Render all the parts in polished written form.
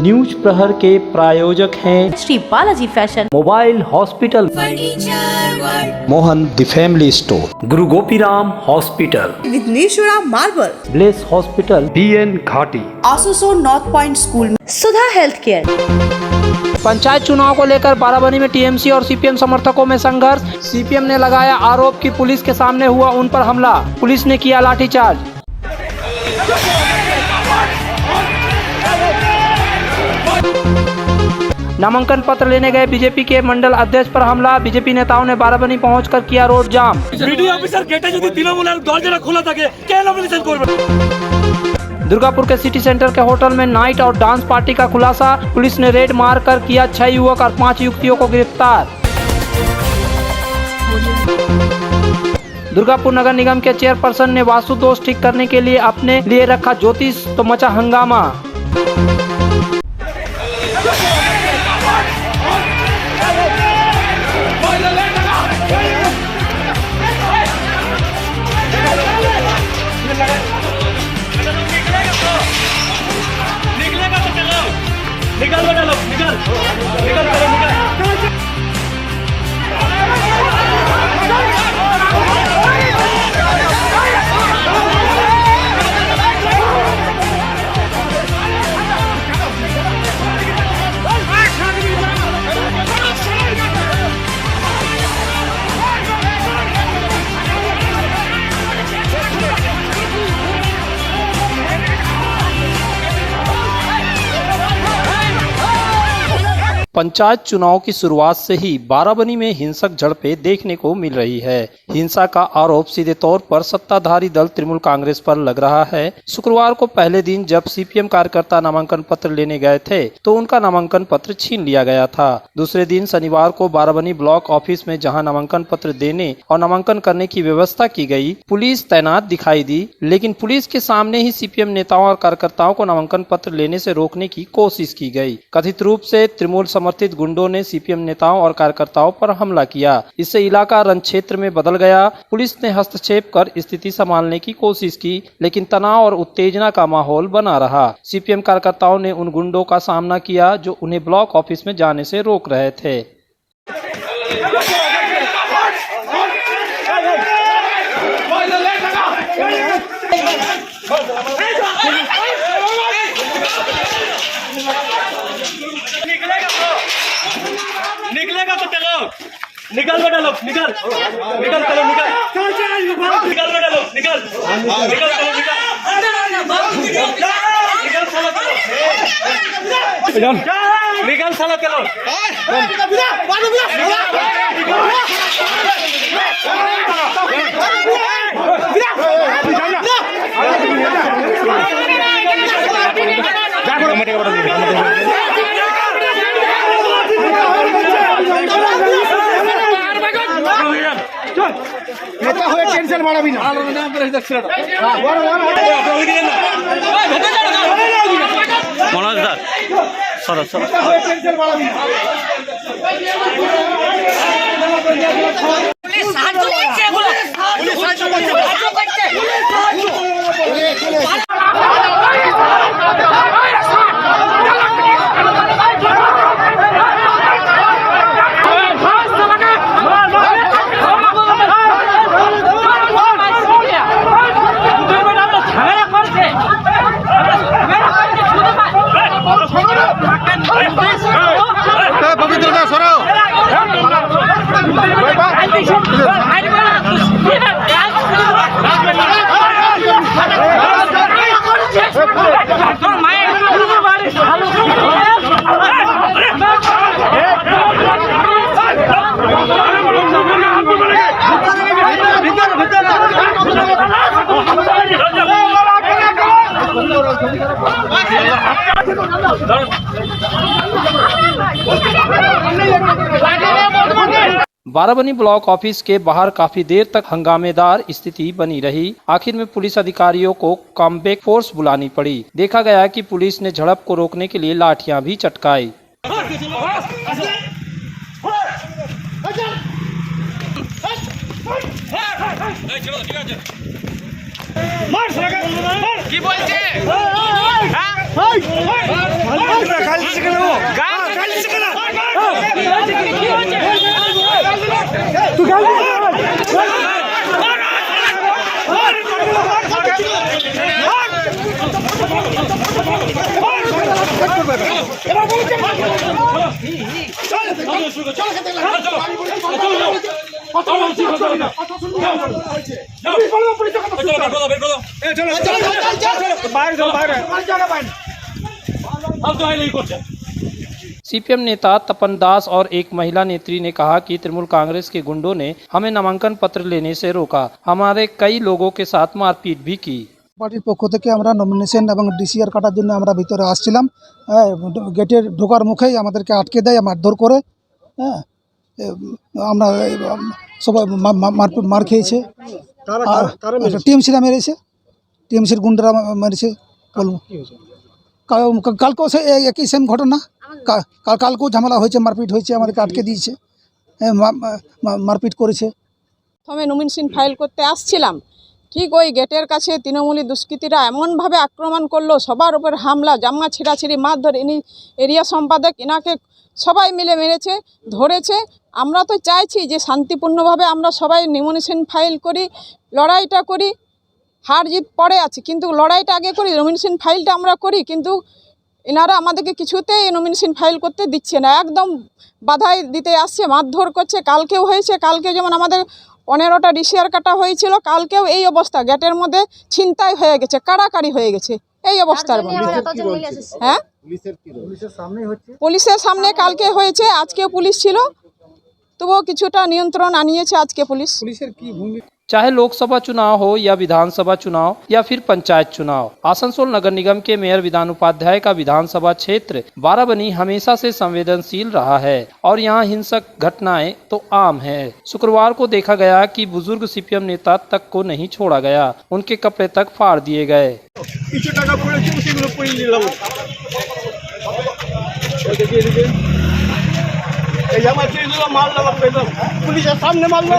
News प्रहर के प्रायोजक हैं Shri Balaji fashion, mobile hospital, Mohan the family store, Guru Gopiram hospital, Vighneshwara marble, bless hospital, BN Ghati, आसोसो north point school, Sudha health care. Panchayat चुनाव को लेकर बाराबनी में TMC और CPM समर्थकों में संघर्ष। CPM ने लगाया आरोप कि पुलिस के सामने हुआ उन पर हमला, पुलिस ने किया लाठीचार्ज। नामांकन पत्र लेने गए बीजेपी के मंडल अध्यक्ष पर हमला, बीजेपी नेताओं ने बाराबनी पहुंचकर किया रोड जाम। दुर्गापुर के सिटी सेंटर के होटल में नाइट और डांस पार्टी का खुलासा, पुलिस ने रेड मारकर किया 6 युवक और 5 युवतियों को गिरफ्तार। दुर्गापुर नगर निगम के चेयरपर्सन ने वास्तु दोष ठीक करने के लिए अपने लिए रखा ज्योतिष, तो मचा हंगामा। निकल बेटा लोग, निकल निकल करो, निकल। पंचायत चुनाव की शुरुआत से ही बाराबनी में हिंसक झड़पें देखने को मिल रही है। हिंसा का आरोप सीधे तौर पर सत्ताधारी दल तृणमूल कांग्रेस पर लग रहा है। शुक्रवार को पहले दिन जब CPM कार्यकर्ता नामांकन पत्र लेने गए थे तो उनका नामांकन पत्र छीन लिया गया था। दूसरे दिन शनिवार को बाराबनी ब्लॉक ऑफिस में जहां नामांकन पत्र देने और नामांकन करने की व्यवस्था की गई, पुलिस तैनात दिखाई दी, लेकिन पुलिस के सामने ही CPM नेताओं और कार्यकर्ताओं को नामांकन पत्र लेने से रोकने की कोशिश की गई। कथित रूप से तृणमूल समर्थित गुंडों ने CPM नेताओं और कार्यकर्ताओं पर हमला किया। इससे इलाका रण क्षेत्र में बदल गया। पुलिस ने हस्तक्षेप कर स्थिति संभालने की कोशिश की, लेकिन तनाव और उत्तेजना का माहौल बना रहा। CPM कार्यकर्ताओं ने उन गुंडों का सामना किया जो उन्हें ब्लॉक ऑफिस में जाने से रोक रहे थे। निकलेगा तो चलो, निकल बेटा लोग, निकल निकल चलो, निकल निकल बेटा लोग, निकल निकल चलो, निकल साला चलो। नेता हुए टेंशन बड़ा भी ना मनोज दा सर सर टेंशन बड़ा भी बाराबनी ब्लॉक ऑफिस के बाहर काफी देर तक हंगामेदार स्थिति बनी रही। आखिर में पुलिस अधिकारियों को कमबैक फोर्स बुलानी पड़ी। देखा गया कि पुलिस ने झड़प को रोकने के लिए लाठियां भी चटकाई। কি বলছে सीपीएम नेता तपन दास और एक महिला नेत्री ने कहा कि तृणमूल कांग्रेस के गुंडों ने हमें नामांकन पत्र लेने से रोका, हमारे कई लोगों के साथ मारपीट भी की। পার্টির পক্ষ থেকে আমরা নমিনেশন এবং ডিসিআর কাটার জন্য আমরা ভিতরে আসছিলাম। গেটের ঢোকার মুখেই আমাদেরকে আটকে দেয়, মারধর করে। হ্যাঁ, আমরা সবাই মার খেয়েছে। টিএমসিরা মেরেছে, টিএমসির গুন্ডারা মেরেছে। বলবো কালকেও সে একই সেম ঘটনা, কালকেও ঝামেলা হয়েছে, মারপিট হয়েছে, আমাদেরকে আটকে দিয়েছে, মারপিট করেছে। প্রথমে নমিনেশন ফাইল করতে আসছিলাম, ঠিক ওই গেটের কাছে তৃণমূলী দুষ্কৃতীরা এমনভাবে আক্রমণ করলো, সবার উপর হামলা, জামা ছিঁড়াছিঁড়ি, মারধর। ইনি এরিয়া সম্পাদক, এনাকে সবাই মিলে মেরেছে, ধরেছে। আমরা তো চাইছি যে শান্তিপূর্ণভাবে আমরা সবাই নমিনেশন ফাইল করি, লড়াইটা করি। হার জিত পরে আছে, কিন্তু লড়াইটা আগে করি, নমিনেশন ফাইলটা আমরা করি। কিন্তু এনারা আমাদেরকে কিছুতেই নমিনেশন ফাইল করতে দিচ্ছে না, একদম বাধাই দিতে আসছে, মারধর করছে। কালকেও হয়েছে, কালকে যেমন আমাদের 15টা ডিসিআর কাটা হয়েছিল, কালকেও এই অবস্থা, গেটের মধ্যে ছিনতাই হয়ে গেছে, কাড়াকাড়ি হয়ে গেছে এই অবস্থার মধ্যে। হ্যাঁ, পুলিশের সামনে কালকে হয়েছে, আজকে পুলিশ ছিল, তবুও কিছুটা নিয়ন্ত্রণ আনিয়েছে আজকে পুলিশ। चाहे लोकसभा चुनाव हो या विधानसभा चुनाव या फिर पंचायत चुनाव, आसनसोल नगर निगम के मेयर विधान उपाध्याय का विधानसभा क्षेत्र बाराबनी हमेशा से संवेदनशील रहा है और यहाँ हिंसक घटनाएं तो आम है। शुक्रवार को देखा गया कि बुजुर्ग सीपीएम नेता तक को नहीं छोड़ा गया, उनके कपड़े तक फाड़ दिए गए। পুলিশের সামনে মারলো,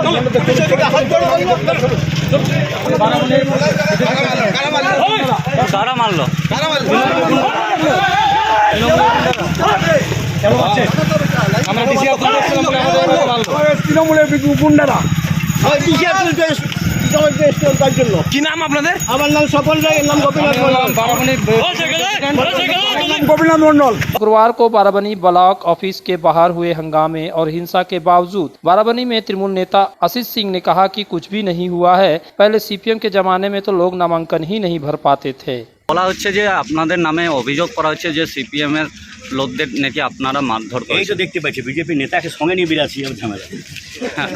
কারা মারলো? তৃণমূলের গুন্ডারা কি নাম আপনাদের? আমার নাম স্বপন রায়, এর নাম গোপীনাথ মন্ডল। शुक्रवार को बाराबनी ब्लॉक ऑफिस के बाहर हुए हंगामे और हिंसा के बावजूद बाराबनी में तृणमूल नेता आशीष सिंह ने कहा कि कुछ भी नहीं हुआ है, पहले सीपीएम के जमाने में तो लोग नामांकन ही नहीं भर पाते थे। বলা হচ্ছে যে আপনাদের নামে অভিযোগ করা হচ্ছে যে সিপিএম এর লোকদের নাকি আপনারা মারধর এই করেছেন। তো দেখতে পাচ্ছি বিজেপি নেতাকে সঙ্গে নিয়ে বিরাছি ঝামেলা।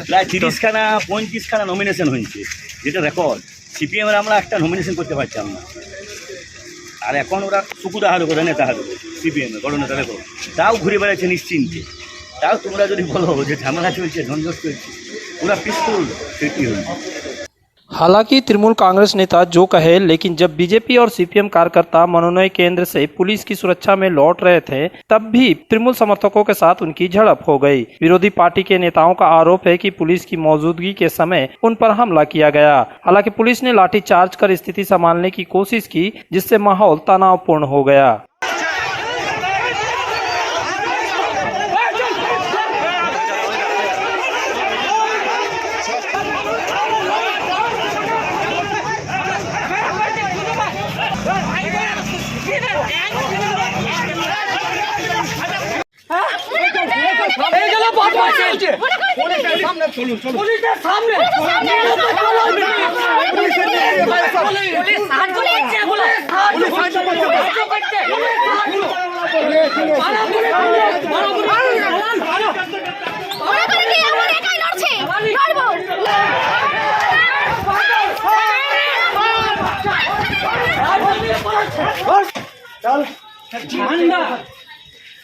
প্রায় 30খানা 35খানা নমিনেশন হয়েছে, যেটা রেকর্ড। সিপিএম এর আমরা একটা নমিনেশন করতে পারতাম না, আর এখন ওরা সুকুদা হারো করে নেতা হারো সিপিএম এর বড় নেতা দেখো, তাও ঘুরে বেড়াচ্ছে নিশ্চিন্তে। তাও তোমরা যদি বলো যে ঝামেলা চলছে, ঝঞ্ঝট চলছে, ওরা পিসফুল, সেটি হয়েছে। हालांकि तृणमूल कांग्रेस नेता जो कहे, लेकिन जब बीजेपी और सीपीएम कार्यकर्ता मनोनयन केंद्र से पुलिस की सुरक्षा में लौट रहे थे, तब भी तृणमूल समर्थकों के साथ उनकी झड़प हो गई। विरोधी पार्टी के नेताओं का आरोप है कि पुलिस की मौजूदगी के समय उन पर हमला किया गया। हालांकि पुलिस ने लाठीचार्ज कर स्थिति संभालने की कोशिश की, जिससे माहौल तनावपूर्ण हो गया।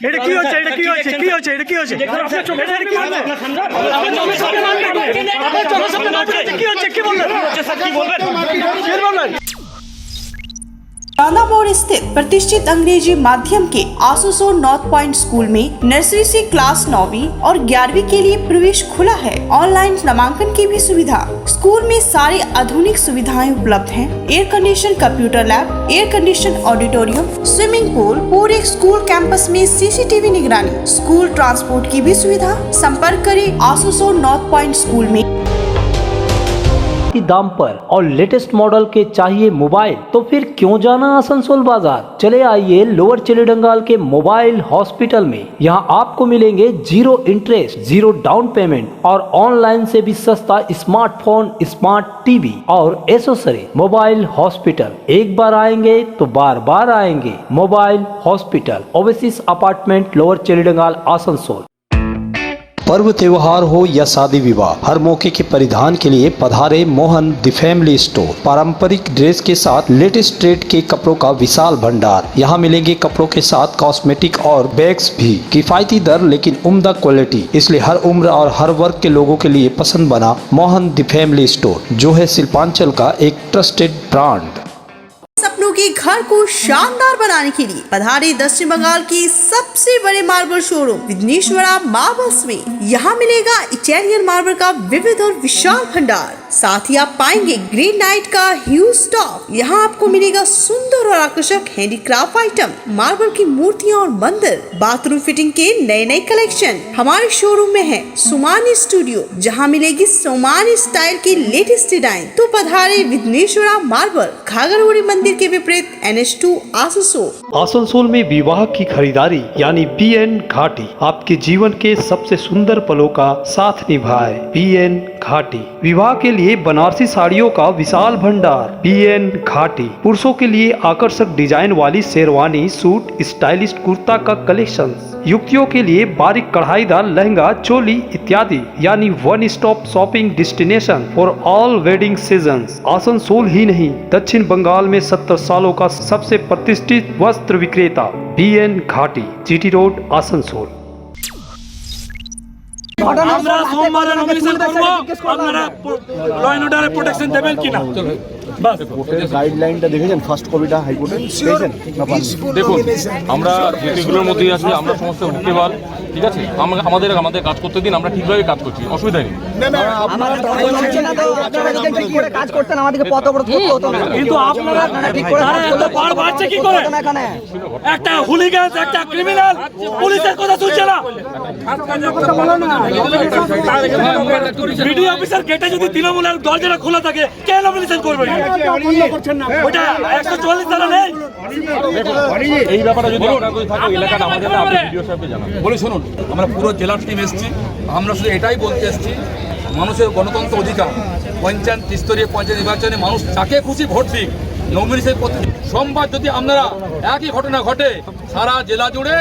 এটা কি হচ্ছে? এটা কি হচ্ছে? কি হচ্ছে? এটা কি হচ্ছে? এটা কি হচ্ছে? কি বলবেন? चांदा मोड़ स्थित प्रतिष्ठित अंग्रेजी माध्यम के आसुसो नॉर्थ पॉइंट स्कूल में नर्सरी से क्लास 9वीं और 11वीं के लिए प्रवेश खुला है। ऑनलाइन नामांकन की भी सुविधा। स्कूल में सारी आधुनिक सुविधाएं उपलब्ध हैं। Air condition computer lab, air condition auditorium, swimming pool, पूरे स्कूल कैंपस में सीसीटीवी निगरानी, स्कूल ट्रांसपोर्ट की भी सुविधा। संपर्क करें आसुसो नॉर्थ पॉइंट स्कूल में। की दाम पर और लेटेस्ट मॉडल के चाहिए मोबाइल, तो फिर क्यों जाना आसनसोल बाजार। चले आइए लोअर चिलीडंगाल के मोबाइल हॉस्पिटल में। यहाँ आपको मिलेंगे 0 इंटरेस्ट, 0 डाउन पेमेंट और ऑनलाइन से भी सस्ता स्मार्टफोन, स्मार्ट टीवी और एसेसरी। मोबाइल हॉस्पिटल, एक बार आएंगे तो बार बार आएंगे। Mobile hospital, oasis apartment, lower Chelidangal, Asansol. पर्व त्योहार हो या शादी विवाह, हर मौके के परिधान के लिए पधारे मोहन द फैमिली स्टोर। पारंपरिक ड्रेस के साथ लेटेस्ट ट्रेड के कपड़ों का विशाल भंडार। यहाँ मिलेंगे कपड़ों के साथ कॉस्मेटिक और बैग्स भी। किफायती दर लेकिन उम्दा क्वालिटी, इसलिए हर उम्र और हर वर्ग के लोगों के लिए पसंद बना मोहन द फैमिली स्टोर, जो है शिल्पांचल का एक ट्रस्टेड ब्रांड। सपनों के घर को शानदार बनाने के लिए पधारे दक्षिण बंगाल की सबसे बड़े मार्बल शोरूम विघ्नेश्वरा मार्बल्स में। यहाँ मिलेगा इटालियन मार्बल का विविध और विशाल भंडार। साथ ही आप पाएंगे ग्रेनाइट का ह्यूज स्टॉक। यहाँ आपको मिलेगा सुंदर और आकर्षक हैंडीक्राफ्ट आइटम, मार्बल की मूर्तियाँ और मंदिर, बाथरूम फिटिंग के नए नए कलेक्शन। हमारे शोरूम में है सोमानी स्टूडियो, जहाँ मिलेगी सोमानी स्टाइल की लेटेस्ट डिजाइन। तो पधारे विघ्नेश्वरा मार्बल, घाघरगुड़ी मंदिर के विपरीत NH2 आसनसोल। आसनसोल में विवाह की खरीदारी यानी BN घाटी आपके जीवन के सबसे सुंदर पलों का साथ निभाए। BN घाटी विवाह के लिए बनारसी साड़ियों का विशाल भंडार। BN घाटी पुरुषों के लिए आकर्षक डिजाइन वाली शेरवानी, सूट, स्टाइलिश कुर्ता का कलेक्शन। युवतियों के लिए बारीक कढ़ाईदार लहंगा, चोली इत्यादि, यानी one stop shopping destination for all wedding seasons. Asansol ही नहीं, दक्षिण बंगाल में 70 सालों का सबसे प्रतिष्ठित वस्त्र विक्रेता BN घाटी, GT रोड, आसनसोल। আমরা সোমবারে নমিনেশন করব, আপনারা ল এন্ড অর্ডারে প্রোটেকশন দেবেন কিনা? বাস গাইডলাইনটা দেখেছেন, ফার্স্ট কপিটা হাইকোর্টে দেখেছেন না? দেখুন, আমরা যেগুলোর মধ্যেই আছি, আমরা সমস্ত হুকেবাল, ঠিক আছে, আমাদের কাজ করতে দিন, আমরা ঠিকভাবে কাজ করছি, অসুবিধা নেই। কিন্তু আপনারা এত বার বাড়ছে কি করে? একটা হুলিগান, একটা ক্রিমিনাল পুলিশের কথা শুনছে না। বিডিও অফিসার গেটে যদি তৃণমূলের দরজাটা খোলা থাকে, কে নমিনেশন করবে? ওটা 144 ধারা নেই। এই ব্যাপারে যদি আপনার কোনো থাকে এলাকাটা আমাদের, আপনি ভিডিও সাহেবকে জানান। বলে শুনুন, আমরা পুরো জেলার টিম এসেছি। আমরা শুধু এটাই বলতে এসেছি, মানুষের গণতন্ত্র অধিকার, পঞ্চায়েত স্তরীয় পঞ্চায়েত নির্বাচনে মানুষ যাকে খুশি ভোট দিক, নমিনেশন করতে। সোমবার যদি আপনারা একই ঘটনা ঘটে, সারা জেলা জুড়ে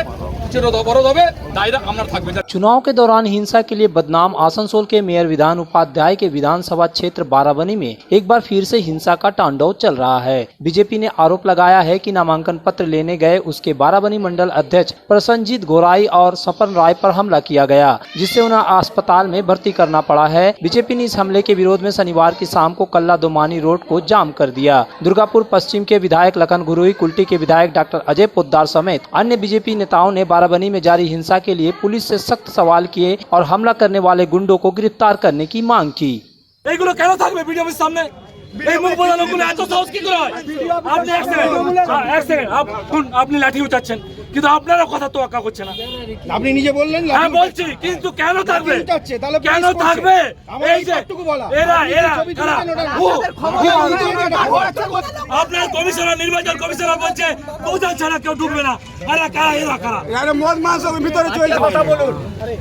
चुनाव के दौरान हिंसा के लिए बदनाम आसनसोल के मेयर विधान उपाध्याय के विधानसभा क्षेत्र बाराबनी में एक बार फिर से हिंसा का तांडव चल रहा है। बीजेपी ने आरोप लगाया है कि नामांकन पत्र लेने गए उसके बाराबनी मंडल अध्यक्ष प्रसन्नजीत गोराई और सपन राय पर हमला किया गया, जिससे उन्हें अस्पताल में भर्ती करना पड़ा है। बीजेपी ने इस हमले के विरोध में शनिवार की शाम को कल्ला दोमानी रोड को जाम कर दिया। दुर्गापुर पश्चिम के विधायक लखन गुरुई, कुल्टी के विधायक डॉक्टर अजय पोद्दार समेत अन्य बीजेपी नेताओं ने बाराबनी में जारी हिंसा के लिए पुलिस से सख्त सवाल किए और हमला करने वाले गुंडों को गिरफ्तार करने की मांग की। এইগুলো কেন থাকবে ভিডিওর সামনে? এই মুখ বলা লোকগুলো এত সাহস কি করে হয়? আপনি এক সেকেন্ড আপনি লাঠি উঠাচ্ছেন, কিন্তু আপনারা কথা তো আঁকা করছে না। আপনি নিজে বললেন, হ্যাঁ বলছি, কিন্তু কেন থাকবে? কেন থাকবে? এই যে এরা কারা? আপনার কমিশনার, নির্বাচন কমিশনার বলছে প্রধান ছাড়া কেউ ঢুকবে না। এরা কারা? এরা কারা? আরে মদ মাংসের ভিতরে চলে কথা বলুন,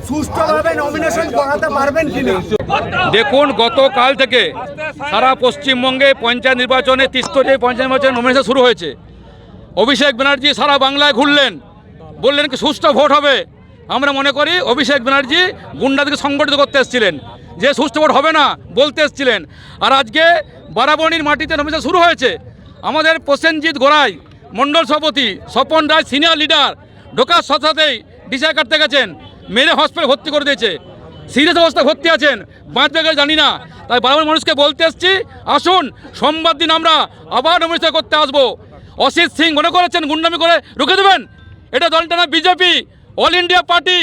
সুষ্ঠুভাবে নমিনেশন করাতে পারবেন কিনা? দেখুন, গতকাল থেকে সারা পশ্চিমবঙ্গে পঞ্চায়েত নির্বাচনে, ত্রিস্তরীয় পঞ্চায়েত নির্বাচনে নমিনেশন শুরু হয়েছে। অভিষেক ব্যানার্জি সারা বাংলায় ঘুরলেন, বললেন কি সুষ্ঠু ভোট হবে। আমরা মনে করি অভিষেক ব্যানার্জি গুন্ডাদেরকে সংগঠিত করতে এসেছিলেন, যে সুষ্ঠু ভোট হবে না বলতে এসেছিলেন। আর আজকে বারাবণীর মাটিতে নমিনেশন শুরু হয়েছে। আমাদের প্রসেনজিৎ গোরাই মণ্ডল সভাপতি, স্বপন রায় সিনিয়র লিডার ঢোকার সাথে সাথেই ডিসাই কাটতে গেছেন, মেরে হসপিটালে ভর্তি করে দিয়েছে, সিরিয়াস অবস্থা ভর্তি আছেন, বাঁচবে গেলে জানি না। তাই বারাবণীর মানুষকে বলতে এসেছি, আসুন সোমবার দিন আমরা আবার নমিনেশন করতে আসবো। অসিত সিং মনে করেছেন গুন্ডামি করে রুখে দেবেন? এটা দলটা না বিজেপি, অল ইন্ডিয়া পার্টি।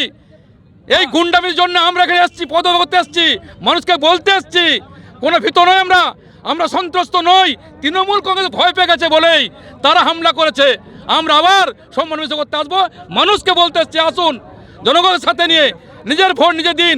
এই গুন্ডামির জন্য আমরা এখানে এসেছি, পদক করতে এসেছি, মানুষকে বলতে এসেছি। কোনো ভীত নয় আমরা সন্ত্রস্ত নই। তৃণমূল কংগ্রেস ভয় পেয়ে গেছে বলেই তারা হামলা করেছে। আমরা আবার সম্মান করতে আসবো, মানুষকে বলতে এসেছি আসুন জনগণের সাথে নিয়ে নিজের ভোট নিজে দিন।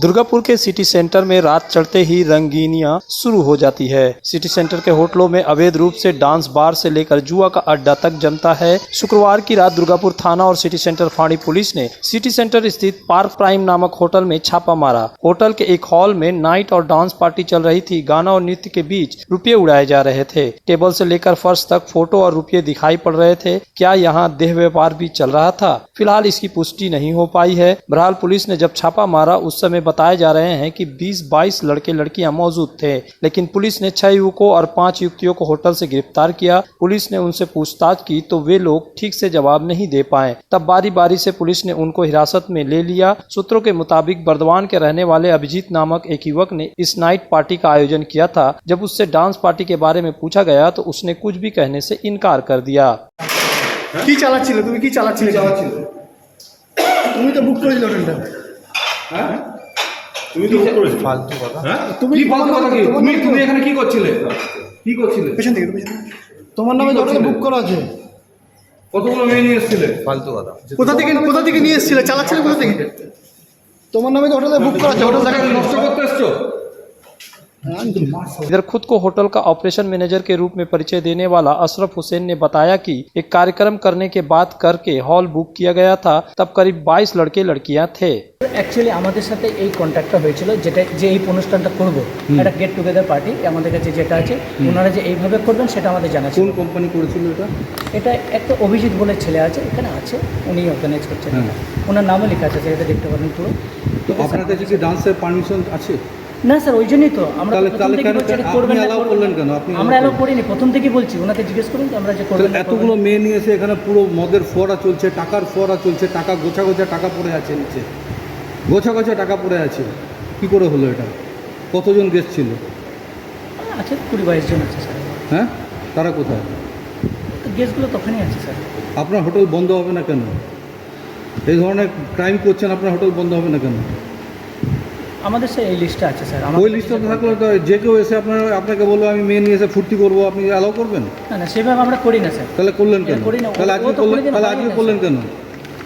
दुर्गापुर के सिटी सेंटर में रात चढ़ते ही रंगीनियां शुरू हो जाती है। सिटी सेंटर के होटलों में अवैध रूप से डांस बार से लेकर जुआ का अड्डा तक जमता है। शुक्रवार की रात दुर्गापुर थाना और सिटी सेंटर फाड़ी पुलिस ने सिटी सेंटर स्थित पार्क प्राइम नामक होटल में छापा मारा। होटल के एक हॉल में नाइट और डांस पार्टी चल रही थी। गाना और नृत्य के बीच रुपये उड़ाए जा रहे थे। टेबल से लेकर फर्श तक फोटो और रुपये दिखाई पड़ रहे थे। क्या यहाँ देह व्यापार भी चल रहा था? फिलहाल इसकी पुष्टि नहीं हो पाई है। बहरहाल पुलिस ने जब छापा मारा उस समय बताए जा रहे हैं कि 20-22 लड़के लड़कियां मौजूद थे, लेकिन पुलिस ने 6 युवकों और 5 युवतियों को होटल से गिरफ्तार किया। पुलिस ने उनसे पूछताछ की तो वे लोग ठीक से जवाब नहीं दे पाए। तब बारी बारी से पुलिस ने उनको हिरासत में ले लिया। सूत्रों के मुताबिक बर्दवान के रहने वाले अभिजीत नामक एक युवक ने इस नाइट पार्टी का आयोजन किया था। जब उससे डांस पार्टी के बारे में पूछा गया तो उसने कुछ भी कहने से इनकार कर दिया। কি চালাচ্ছিলে তুমি? কি চালাচ্ছিলে? তুমি তো বুক করেছিলে হোটেলটা। হ্যাঁ তুমি তো বুক করেছিলে। ফালতু কথা। হ্যাঁ তুমি ফালতু কথা কি? তুমি এখানে কি করছিলে? কি করছিলে? পেছন থেকে তোমার নামে হোটেল বুক করা আছে। কতগুলো মেয়ে নিয়ে এসেছিলে? ফালতু কথা। কোথা থেকে নিয়ে এসেছিলে? চালাচ্ছিলে কোথা থেকে? তোমার নামে তো হোটেলে বুক করা আছে। হোটেল থেকে নষ্ট করতে এসছো। इधर खुद को होटल का ऑपरेशन मैनेजर के रूप में परिचय देने वाला अशरफ हुसैन ने बताया कि एक कार्यक्रम करने के बाद करके हॉल बुक किया गया था। तब करीब 22 लड़के लड़कियां थे। অ্যাকচুয়ালি আমাদের সাথে এই কন্ট্যাক্টটা হয়েছিল যেটা যে এই অনুষ্ঠানটা করব, একটা গেট টুগেদার পার্টি আমাদের কাছে যেটা আছে, ওনারা যে এইভাবে করবেন সেটা আমাদের জানা ছিল। কোন কোম্পানি করেছিল এটা? এটা একটা অভিজিৎ বলে ছেলে আছে, এখানে আছে, উনি অর্গানাইজ করছেন। ওনার নামও লেখা আছে, এটা দেখতে পারেন পুরো। তো আপনার কাছে কি ডান্সের পারমিশন আছে? না স্যার, ওই জন্যই তো আমরা করবেন না করলেন কেন? আপনি আমরা অ্যালাউ করিনি, প্রথম থেকেই বলছি, ওনাকে জিজ্ঞেস করুন আমরা যে করবেন। এতগুলো মেয়ে নিয়ে এসে এখানে পুরো মদের ফোয়ারা চলছে, টাকার ফোয়ারা চলছে, টাকা গোছা গোছা টাকা পড়ে আছে নিচে, গোছা গোছা টাকা পড়ে আছে। কি করে হলো এটা? কতজন গেস্ট ছিল? আছে 20-22 জন আছে স্যার। হ্যাঁ, তারা কোথায়? গেস্টগুলো তখনই আছে স্যার। আপনার হোটেল বন্ধ হবে না কেন? এই ধরনের ক্রাইম করছেন, আপনার হোটেল বন্ধ হবে না কেন? আমাদের স্যার এই লিস্টটা আছে স্যার। ওই লিস্টটা থাকলে তো যে কেউ এসে আপনাকে বলবো আমি মেয়ে নিয়ে এসে ফুর্তি করবো, আপনি অ্যালাউ করবেন? না সেভাবে আমরা করি না স্যার। তাহলে করলেন কেন? তাহলে আজকে করলেন কেন?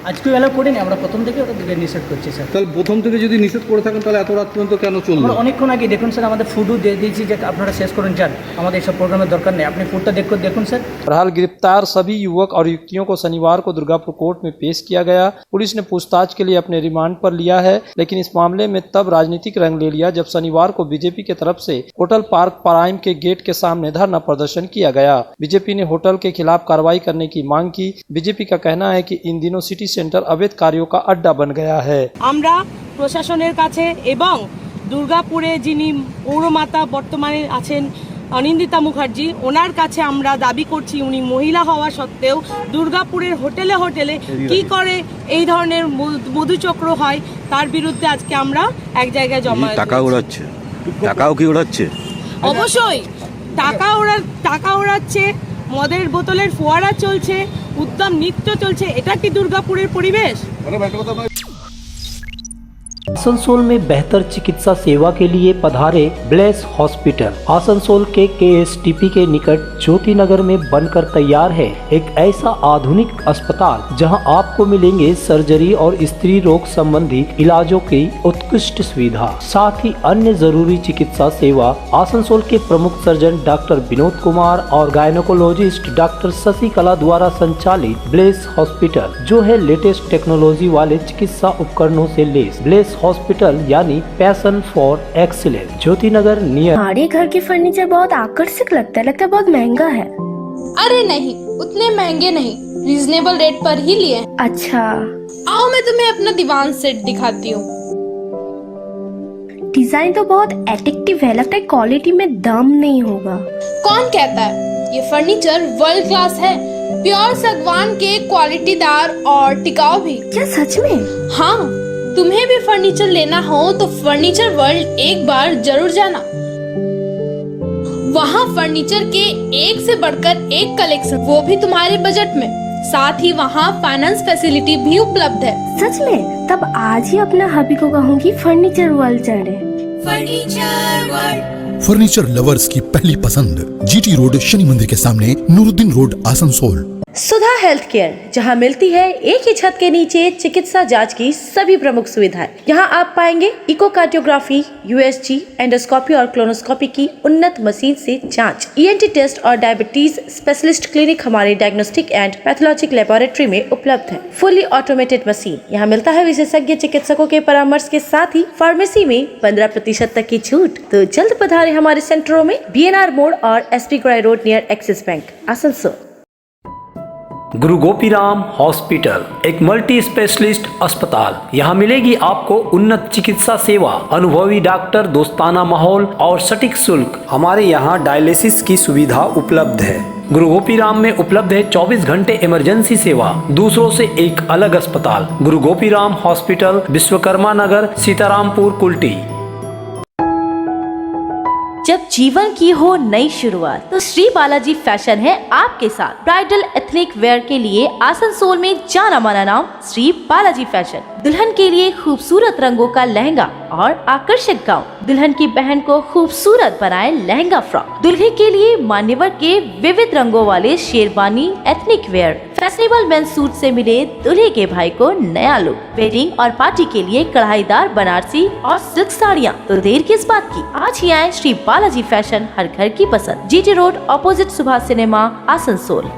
আজকেও অ্যালাউ করিনি, আমরা প্রথম থেকে ওটা দিকে নিষেধ করছি স্যার। তাহলে প্রথম থেকে যদি নিষেধ করে থাকেন তাহলে এত রাত পর্যন্ত কেন চলবে? আমরা অনেকক্ষণ আগে দেখুন স্যার, আমাদের ফুডও দিয়ে দিয়েছি যে আপনারা শেষ করুন যান, আমাদের এইসব প্রোগ্রামের দরকার নেই, আপনি ফুডটা দেখুন স্যার। बहरहाल गिरफ्तार सभी युवक और युवतियों को शनिवार को दुर्गापुर कोर्ट में पेश किया गया। पुलिस ने पूछताछ के लिए अपने रिमांड पर लिया है, लेकिन इस मामले में तब राजनीतिक रंग ले लिया जब शनिवार को बीजेपी की तरफ से होटल पार्क प्राइम के गेट के सामने धरना प्रदर्शन किया गया। बीजेपी ने होटल के खिलाफ कार्रवाई करने की मांग की। बीजेपी का कहना है कि इन दिनों सिटी सेंटर अवैध कार्यों का अड्डा बन गया है। আমরা প্রশাসনের কাছে এবং দুর্গাপুরে যিনি পৌরমাতা বর্তমানে আছেন অনিন্দিতা মুখার্জি, ওনার কাছে আমরা দাবি করছি উনি মহিলা হওয়া সত্ত্বেও দুর্গাপুরের হোটেলে হোটেলে কি করে এই ধরনের মধুচক্র হয় তার বিরুদ্ধে আজকে আমরা এক জায়গায় জমা। টাকা উড়াচ্ছে, টাকাও কি উড়াচ্ছে? অবশ্যই টাকা উড়াচ্ছে, মদের বোতলের ফোয়ারা চলছে, উত্তম নৃত্য चलছে। এটা কি দুর্গাপুরের পরিবেশ? आसनसोल में बेहतर चिकित्सा सेवा के लिए पधारे ब्लेस हॉस्पिटल। आसनसोल के KSTP के निकट ज्योति नगर में बनकर तैयार है एक ऐसा आधुनिक अस्पताल जहां आपको मिलेंगे सर्जरी और स्त्री रोग संबंधी इलाजों की उत्कृष्ट सुविधा, साथ ही अन्य जरूरी चिकित्सा सेवा। आसनसोल के प्रमुख सर्जन डॉक्टर विनोद कुमार और गायनोकोलॉजिस्ट डॉक्टर शशिकला द्वारा संचालित ब्लेस हॉस्पिटल, जो है लेटेस्ट टेक्नोलॉजी वाले चिकित्सा उपकरणों से लेस। ब्लेस हॉस्पिटल यानी passion for excellence, Jyoti Nagar near. हमारे घर के फर्नीचर बहुत आकर्षक लगता है बहुत महंगा है। अरे नहीं, उतने महंगे नहीं, रीजनेबल रेट पर ही लिए। अच्छा, आओ मैं तुम्हें अपना दीवान सेट दिखाती हूँ। डिजाइन तो बहुत एट्रैक्टिव है, लगता है क्वालिटी में दम नहीं होगा। कौन कहता है? ये फर्नीचर वर्ल्ड क्लास है, प्योर सागवान के क्वालिटीदार और टिकाऊ भी। क्या सच में? हाँ, तुम्हें भी फर्नीचर लेना हो तो फर्नीचर वर्ल्ड एक बार जरूर जाना। वहाँ फर्नीचर के एक से बढ़कर एक कलेक्शन, वो भी तुम्हारे बजट में। साथ ही वहाँ फाइनेंस फैसिलिटी भी उपलब्ध है। सच में? तब आज ही अपना हबी को कहूँगी फर्नीचर वर्ल्ड चले। फर्नीचर वर्ल्ड, फर्नीचर लवर्स की पहली पसंद, जीटी रोड शनि मंदिर के सामने, नूरुद्दीन रोड, आसनसोल। सुधा हेल्थ केयर, जहां मिलती है एक ही छत के नीचे चिकित्सा जांच की सभी प्रमुख सुविधाएं। यहां आप पाएंगे इकोकार्डियोग्राफी, यूएसजी, एंडोस्कोपी और क्लोनोस्कोपी की उन्नत मशीन से जांच, ईएनटी टेस्ट और डायबिटीज स्पेशलिस्ट क्लिनिक हमारे डायग्नोस्टिक एंड पैथोलॉजिक लेबोरेटरी में उपलब्ध है। फुली ऑटोमेटेड मशीन यहाँ मिलता है विशेषज्ञ चिकित्सकों के परामर्श के साथ ही फार्मेसी में 15% तक की छूट। तो जल्द पधारे हमारे सेंटरों में, बीएनआर मोड़ और एसपी ग्राई road near Axis bank, Asansol. Guru Gopiram hospital एक मल्टी स्पेशलिस्ट अस्पताल। यहाँ मिलेगी आपको उन्नत चिकित्सा सेवा, अनुभवी डॉक्टर, दोस्ताना माहौल और सटीक शुल्क। हमारे यहाँ डायलिसिस की सुविधा उपलब्ध है। गुरु गोपीराम में उपलब्ध है 24 घंटे इमरजेंसी सेवा, दूसरों से एक अलग अस्पताल। गुरु गोपीराम हॉस्पिटल, विश्वकर्मा नगर, सीतारामपुर, कुल्टी। जब जीवन की हो नई शुरुआत तो श्री बालाजी फैशन है आपके साथ। ब्राइडल एथनिक वेयर के लिए आसनसोल में जाना माना नाम श्री बालाजी फैशन। दुल्हन के लिए खूबसूरत रंगों का लहंगा और आकर्षक गाउन, दुल्हन की बहन को खूबसूरत बनाए लहंगा फ्रॉक, दुल्हे के लिए मान्यवर के विविध रंगों वाले sherwani ethnic wear, fashionable men's suit से मिले दूल्हे के भाई को नया लुक, वेडिंग और पार्टी के लिए कढ़ाईदार बनारसी और सिल्क साड़ियाँ। तो देर किस बात की, आज ही आए श्री बालाजी फैशन, हर घर की पसंद, GT road opposite Subhash cinema, Asansol.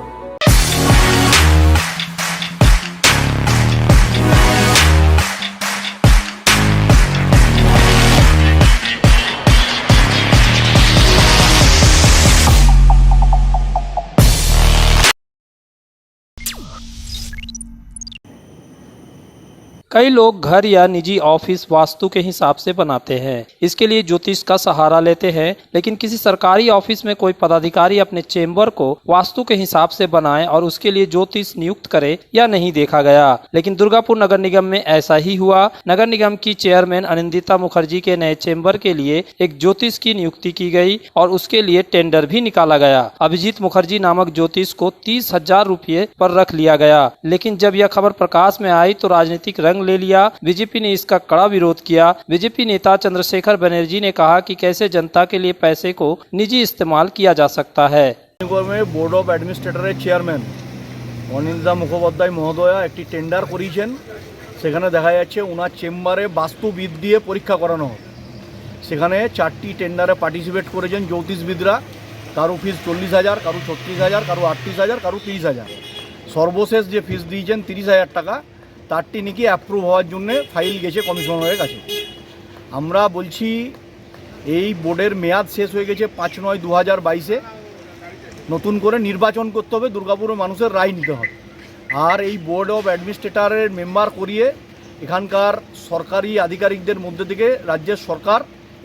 कई लोग घर या निजी ऑफिस वास्तु के हिसाब से बनाते हैं। इसके लिए ज्योतिष का सहारा लेते हैं, लेकिन किसी सरकारी ऑफिस में कोई पदाधिकारी अपने चेंबर को वास्तु के हिसाब से बनाए और उसके लिए ज्योतिष नियुक्त करे या नहीं देखा गया। लेकिन दुर्गापुर नगर निगम में ऐसा ही हुआ। नगर निगम की चेयरमैन अनिंदिता मुखर्जी के नए चेंबर के लिए एक ज्योतिष की नियुक्ति की गई और उसके लिए टेंडर भी निकाला गया। अभिजीत मुखर्जी नामक ज्योतिष को 30,000 रुपये पर रख लिया गया। लेकिन जब यह खबर प्रकाश में आई तो राजनीतिक रंग ले लिया। बीजेपी ने इसका कड़ा विरोध किया। बीजेपी नेता चंद्रशेखर बनर्जी ने कहा कि कैसे जनता के लिए पैसे को निजी इस्तेमाल किया जा सकता है। में बोर्ड ऑफ एडमिनिस्ट्रेटरेर चेयरमैन অনিন্দিতা মুখোপাধ্যায় মহোদয়া একটি টেন্ডার করিয়েছেন। সেখানে দেখা যাচ্ছে ওনার চেম্বারে বাস্তুবিদ দিয়ে পরীক্ষা করানো হয়। সেখানে 4টি টেন্ডারে পার্টিসিপেট করেছেন জ্যোতিষবিদরা। কারো ফিস 40,000, কারো 36,000, কারো 38,000, কারো 30,000। সর্বশেষ যে ফিস দিয়েছেন 30,000 টাকা, তারটি নাকি অ্যাপ্রুভ হওয়ার জন্য ফাইল গেছে কমিশনারের কাছে। আমরা বলছি এই বোর্ডের মেয়াদ শেষ হয়ে গেছে 5/9/2022-এ। নতুন করে নির্বাচন করতে হবে, দুর্গাপুরের মানুষের রায় নিতে হবে। আর এই বোর্ড অফ অ্যাডমিনিস্ট্রেটরের মেম্বার করিয়ে এখানকার সরকারি আধিকারিকদের মধ্যে থেকে রাজ্যের সরকার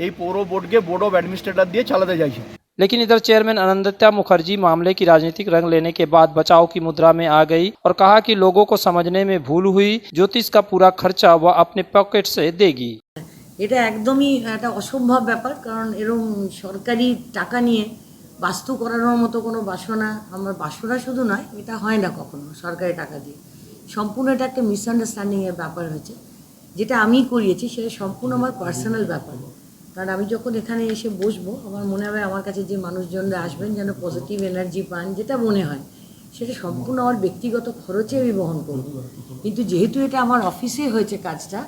এই পৌর বোর্ডকে বোর্ড অফ অ্যাডমিনিস্ট্রেটর দিয়ে চালাতে চাইছে। लेकिन इधर चेयरमैन अनिंदिता मुखर्जी मामले की राजनीतिक रंग लेने के बाद बचाव की मुद्रा में आ गई और कहा कि लोगों को समझने में भूल हुई, ज्योतिष का पूरा खर्चा वह अपने पॉकेट से देगी। এটা একদমই একটা অসম্ভব ব্যাপার, কারণ এরকম সরকারি টাকা নিয়ে বাস্তু করানোর মতো কোনো বাসনা, আমার বাসনা শুধু নয়, এটা হয় না কখনো সরকারি টাকা দিয়ে। সম্পূর্ণ এটা একটা মিসআন্ডারস্ট্যান্ডিংয়ের ব্যাপার হয়েছে। যেটা আমি করিয়েছি সেটা সম্পূর্ণ আমার পার্সোনাল ব্যাপার। কারণ আমি যখন এখানে এসে বসবো, আমার মনে হবে আমার কাছে যে মানুষজনরা আসবেন যেন পজিটিভ এনার্জি পান, যেটা মনে হয় সেটা সম্পূর্ণ আমার ব্যক্তিগত খরচে আমি বহন করব। কিন্তু যেহেতু এটা আমার অফিসে হয়েছে কাজটা,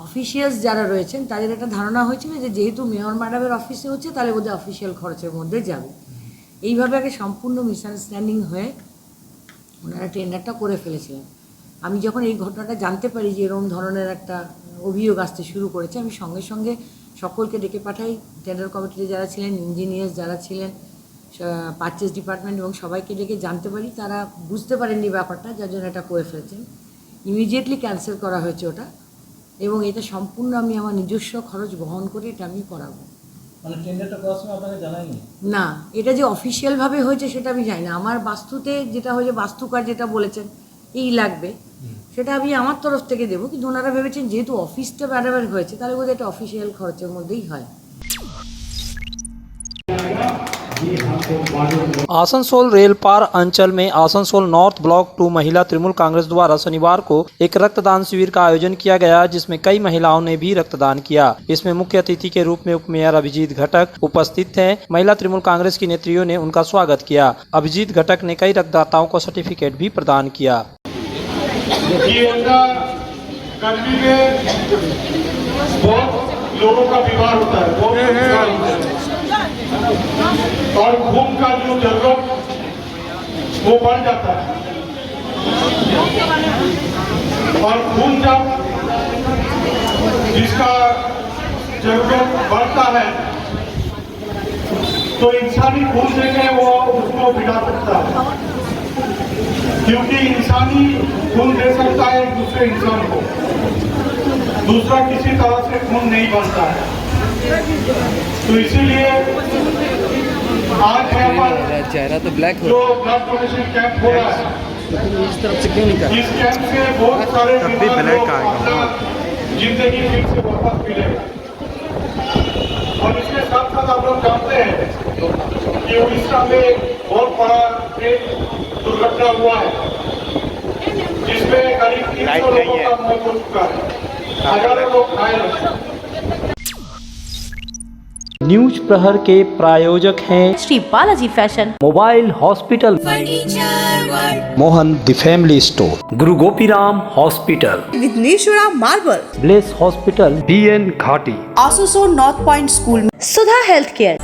অফিসিয়ালস যারা রয়েছেন তাদের একটা ধারণা হয়েছিল যে যেহেতু মেয়র ম্যাডামের অফিসে হচ্ছে তাহলে বোধহয় অফিসিয়াল খরচের মধ্যে যাবে। এইভাবে আগে সম্পূর্ণ মিসআন্ডারস্ট্যান্ডিং হয়ে ওনারা টেন্ডারটা করে ফেলেছিলেন। আমি যখন এই ঘটনাটা জানতে পারি যে এরকম ধরনের একটা অভিযোগ আসতে শুরু করেছে, আমি সঙ্গে সঙ্গে সকলকে ডেকে পাঠাই। টেন্ডার কমিটিতে যারা ছিলেন, ইঞ্জিনিয়ার্স যারা ছিলেন, পারচেস ডিপার্টমেন্ট এবং সবাইকে ডেকে জানতে পারি। তারা বুঝতে পারেননি ব্যাপারটা, যার জন্য এটা করে ফেলেছেন। ইমিডিয়েটলি ক্যান্সেল করা হয়েছে ওটা, এবং এটা সম্পূর্ণ আমি আমার নিজস্ব খরচ বহন করে এটা আমি করাবো। মানে টেন্ডারটা করার সময় আপনাকে জানায়নি? না, এটা যে অফিসিয়ালভাবে হয়েছে সেটা আমি জানি না। আমার বাস্তুতে যেটা হয়েছে, বাস্তুকার যেটা বলেছেন এই লাগবে, সেটা আমি আমার তরফ থেকে দেবো, কিন্তু ওনারা ভেবেছেন যেহেতু অফিসটা ব্যারাবার হয়েছে তাহলে বোধহয় এটা অফিসিয়াল খরচের মধ্যেই হয়। आसनसोल रेलपार अंचल में आसनसोल नॉर्थ ब्लॉक 2 महिला तृणमूल कांग्रेस द्वारा शनिवार को एक रक्तदान शिविर का आयोजन किया गया, जिसमें कई महिलाओं ने भी रक्तदान किया। इसमें मुख्य अतिथि के रूप में उपमेयर अभिजीत घटक उपस्थित थे। महिला तृणमूल कांग्रेस की नेत्रियों ने उनका स्वागत किया। अभिजीत घटक ने कई रक्तदाताओं को सर्टिफिकेट भी प्रदान किया। लोगों का बीमार होता है और खून का जो जरूरत वो बढ़ जाता है, और खून जब जिसका जरूरत बढ़ता है तो इंसानी खून देके वो उसको बिगा सकता है, क्योंकि इंसानी खून दे सकता है एक दूसरे इंसान को, दूसरा किसी तरह से खून नहीं बनता है। तो इसीलिए आज यहाँ पर चेहरा तो ब्लैक जो ब्लड डोनेशन कैंप हो रहा है, इस तरफ से क्यों निकला? इस कैंप से बहुत सारे बीमार लोग अपना जिंदगी फिर से वापस मिलेगा। और इसके साथ साथ आप लोग जानते हैं कि उड़ीसा में बहुत बड़ा ट्रेन दुर्घटना हुआ है, जिसमें करीब 300 लोगों का मौत हो चुका है, हजारों लोग घायल हैं। न्यूज प्रहर के प्रायोजक हैं Shri Balaji fashion, mobile hospital, Mohan the family store, Guru Gopiram hospital, Vighneshwara marble, bless hospital, BN Ghati, Asansol north point school, Sudha health care,